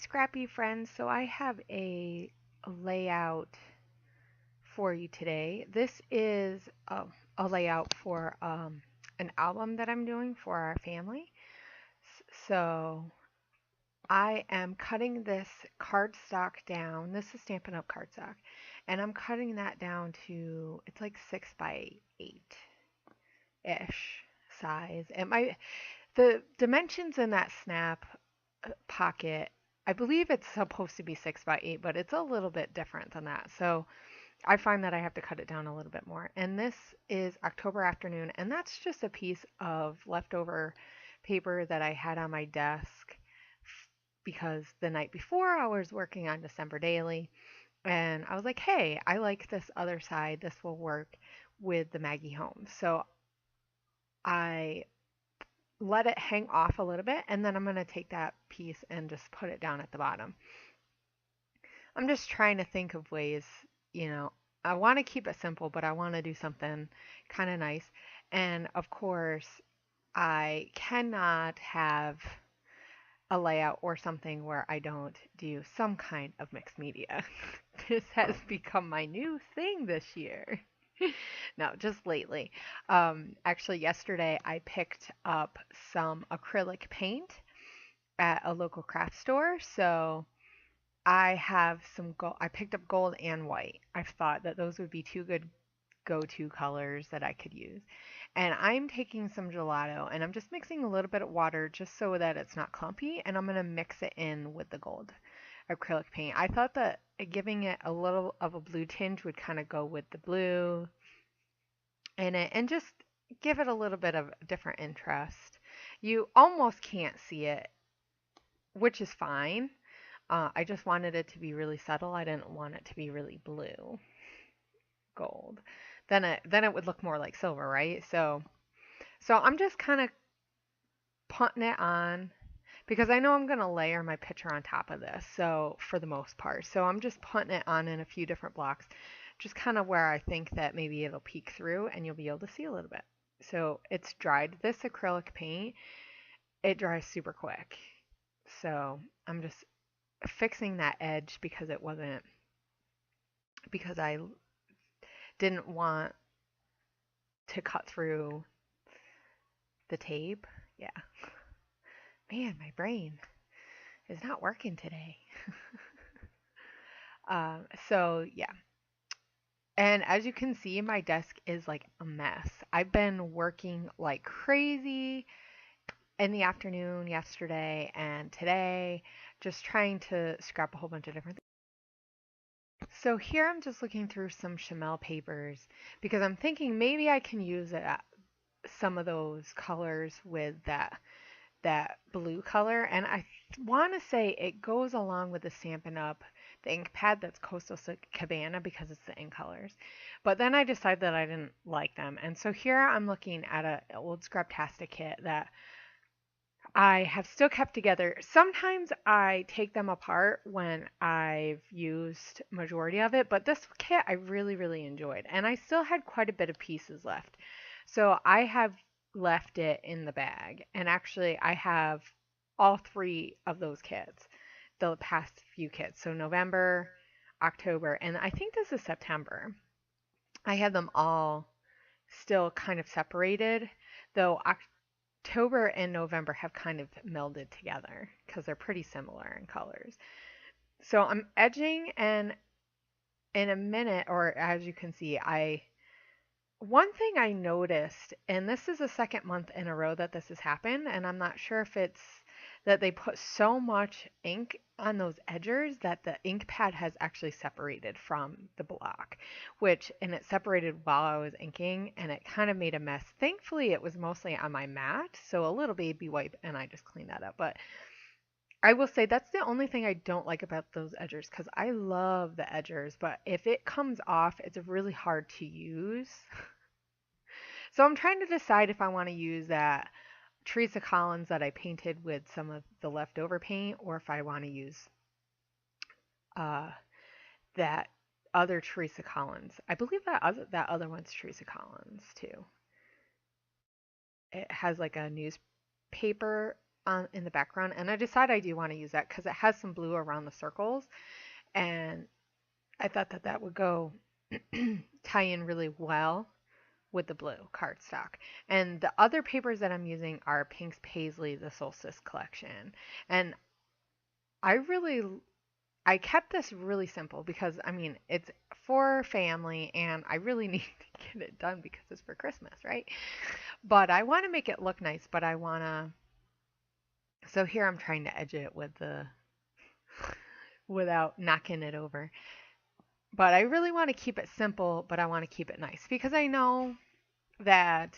Scrappy friends. So I have a layout for you today. This is a layout for an album that I'm doing for our family. So I am cutting this cardstock down. This is Stampin' Up! Cardstock. And I'm cutting that down to, it's like 6 by 8-ish size. The dimensions in that snap pocket, I believe it's supposed to be 6 by 8, but it's a little bit different than that. So I find that I have to cut it down a little bit more. And this is October Afternoon, and that's just a piece of leftover paper that I had on my desk because the night before I was working on December Daily, and I was like, hey, I like this other side. This will work with the Maggie Home. So I let it hang off a little bit, and then I'm going to take that piece and just put it down at the bottom. I'm just trying to think of ways, you know, I want to keep it simple, but I want to do something kind of nice. And of course, I cannot have a layout or something where I don't do some kind of mixed media. This has become my new thing this year. No, just lately. Actually, yesterday I picked up some acrylic paint at a local craft store. So I have some gold. I picked up gold and white. I thought that those would be two good go-to colors that I could use. And I'm taking some gelato and I'm just mixing a little bit of water just so that it's not clumpy. And I'm going to mix it in with the gold acrylic paint. I thought that giving it a little of a blue tinge would kind of go with the blue in it and just give it a little bit of different interest. You almost can't see it, which is fine. I just wanted it to be really subtle. I didn't want it to be really blue gold. Then it would look more like silver, right? So I'm just kind of putting it on because I know I'm going to layer my picture on top of this. So for the most part, so I'm just putting it on in a few different blocks, just kind of where I think that maybe it'll peek through and you'll be able to see a little bit. So it's dried. This acrylic paint, it dries super quick. So I'm just fixing that edge because I didn't want to cut through the tape. Yeah. Man, my brain is not working today. So yeah. And as you can see, my desk is like a mess. I've been working like crazy in the afternoon yesterday and today, just trying to scrap a whole bunch of different things. So here I'm just looking through some Chamel papers because I'm thinking maybe I can use some of those colors with that blue color. And I want to say it goes along with the Stampin' Up! The ink pad that's Coastal Cabana because it's the ink colors. But then I decided that I didn't like them. And so here I'm looking at an old Scraptastic kit that I have still kept together. Sometimes I take them apart when I've used majority of it, but this kit I really, really enjoyed. And I still had quite a bit of pieces left. So I have left it in the bag. And actually I have all three of those kits, the past few kits. So November, October, and I think this is September. I have them all still kind of separated, though October and November have kind of melded together because they're pretty similar in colors. So I'm edging, and in a minute, or as you can see, one thing I noticed, and this is the second month in a row that this has happened, and I'm not sure if it's that they put so much ink on those edges that the ink pad has actually separated from the block, and it separated while I was inking, and it kind of made a mess. Thankfully, it was mostly on my mat, so a little baby wipe, and I just cleaned that up. But I will say that's the only thing I don't like about those edgers because I love the edgers, but if it comes off, it's really hard to use. So I'm trying to decide if I want to use that Teresa Collins that I painted with some of the leftover paint, or if I want to use uh, that other Teresa Collins. I believe that other one's Teresa Collins too. It has like a newspaper on in the background, and I decided I do want to use that because it has some blue around the circles, and I thought that that would go tie in really well with the blue cardstock. And the other papers that I'm using are Pink's Paisley, the Solstice collection. And I really I kept this really simple because I mean, it's for family and I really need to get it done because it's for Christmas, right? But I want to make it look nice, but I want to so here I'm trying to edge it with the without knocking it over. But I really want to keep it simple, but I want to keep it nice because I know that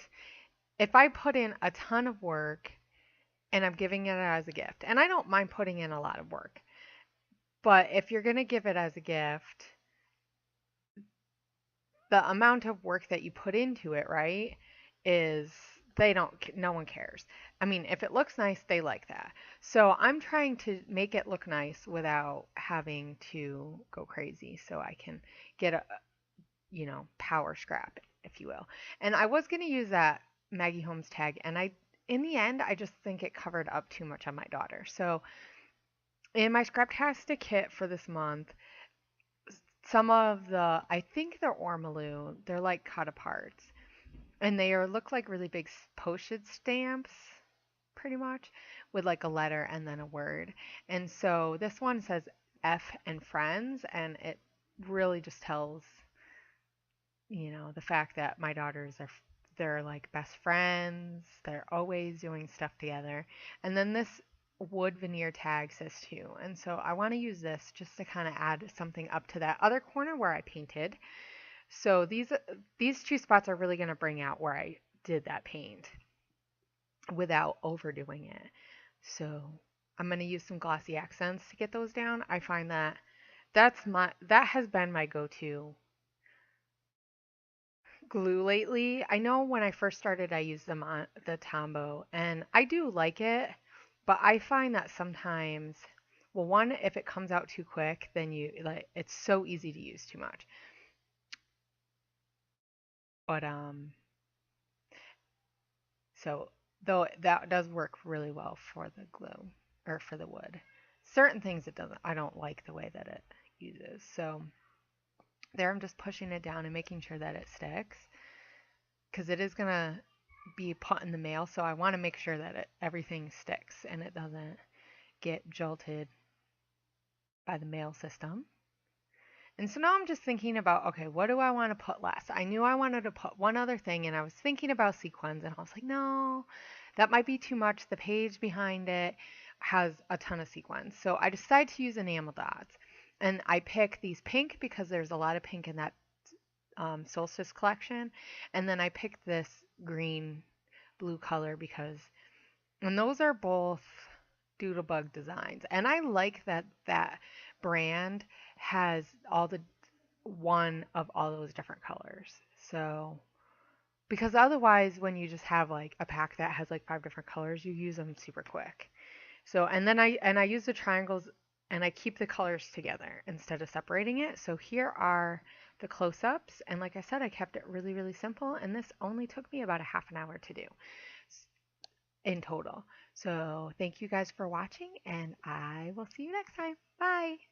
if I put in a ton of work and I'm giving it as a gift, and I don't mind putting in a lot of work, but if you're going to give it as a gift, the amount of work that you put into it, right, is they don't, no one cares. I mean, if it looks nice, they like that. So I'm trying to make it look nice without having to go crazy so I can get a, power scrap, if you will. And I was going to use that Maggie Holmes tag, and in the end, I just think it covered up too much on my daughter. So in my Scraptastic kit for this month, some of the, I think they're ormolu, they're like cut aparts, and look like really big postage stamps, pretty much, with like a letter and then a word. And so this one says F and friends, and it really just tells the fact that my daughters they're like best friends. They're always doing stuff together. And then this wood veneer tag says too. And so I want to use this just to kind of add something up to that other corner where I painted. So these two spots are really going to bring out where I did that paint without overdoing it. So I'm going to use some glossy accents to get those down. I find that that has been my go-to glue lately. I know when I first started, I used the Tombow, and I do like it, but I find that sometimes, well, one, if it comes out too quick, then it's so easy to use too much. But so though that does work really well for the glue or for the wood. Certain things it doesn't. I don't like the way that it uses. So there, I'm just pushing it down and making sure that it sticks because it is gonna be put in the mail, so I want to make sure that everything sticks and it doesn't get jolted by the mail system. And so now I'm just thinking about, okay, what do I want to put last? I knew I wanted to put one other thing, and I was thinking about sequins, and I was like, no, that might be too much. The page behind it has a ton of sequins. So I decided to use enamel dots. And I picked these pink because there's a lot of pink in that Solstice collection. And then I picked this green blue color because, and those are both Doodlebug designs. And I like that brand has one of all those different colors. So, because otherwise, when you just have like a pack that has like 5 different colors, you use them super quick. So, and then I use the triangles and I keep the colors together instead of separating it. So here are the close-ups, and like I said, I kept it really, really simple, and this only took me about a half an hour to do in total. So thank you guys for watching, and I will see you next time. Bye.